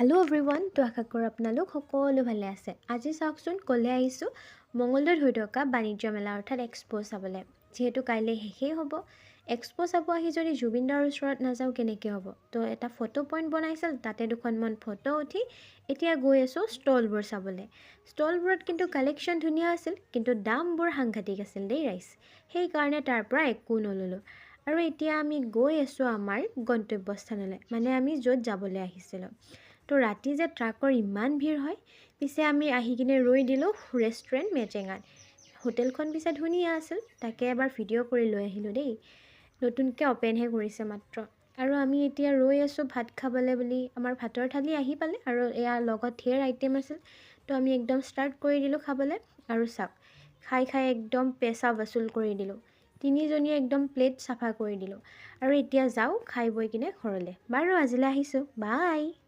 Hello' everyone, তো আশা কৰোঁ আপোনালোক সকলো ভালে আছে। আজি চাওকচোন ক'লে আহিছোঁ মঙলদৈত হৈ থকা বাণিজ্য মেলা অৰ্থাৎ এক্সপ' চাবলৈ। যিহেতু কাইলৈ শেষেই হ'ব, এক্সপ' চাব আহি যদি জুবিনদাৰ ওচৰত নাযাওঁ কেনেকৈ হ'ব। তো এটা ফটো পইণ্ট বনাইছিল, তাতে দুখনমান ফটো উঠি এতিয়া গৈ আছোঁ ষ্টলবোৰ চাবলৈ। ষ্টলবোৰত কিন্তু কালেকশ্যন ধুনীয়া আছিল, কিন্তু দামবোৰ সাংঘাতিক আছিল দেই ৰাইজ। সেইকাৰণে তাৰ পৰা একো নল'লোঁ। আৰু এতিয়া আমি গৈ আছোঁ আমাৰ গন্তব্যস্থানলৈ, মানে আমি য'ত যাবলৈ আহিছিলোঁ। তো ৰাতি যে ট্ৰাকৰ ইমান ভিৰ হয়, পিছে আমি আহি কিনে ৰৈ দিলোঁ ৰেষ্টুৰেণ্ট মেজেঙাত। হোটেলখন পিছে ধুনীয়া আছিল, তাকে এবাৰ ভিডিঅ' কৰি লৈ আহিলোঁ দেই। নতুনকৈ অ'পেনহে কৰিছে মাত্ৰ। আৰু আমি এতিয়া ৰৈ আছোঁ ভাত খাবলৈ বুলি। আমাৰ ভাতৰ থালি আহি পালে আৰু ইয়াৰ লগত ঢেৰ আইটেম আছিল। তো আমি একদম ষ্টাৰ্ট কৰি দিলোঁ খাবলৈ। আৰু চাওক, খাই একদম পেচা বচুল কৰি দিলোঁ। তিনিজনীয়ে একদম প্লেট চাফা কৰি দিলোঁ। আৰু এতিয়া যাওঁ খাই বৈ কিনে ঘৰলৈ। বাৰু আজিলৈ আহিছোঁ, বাই।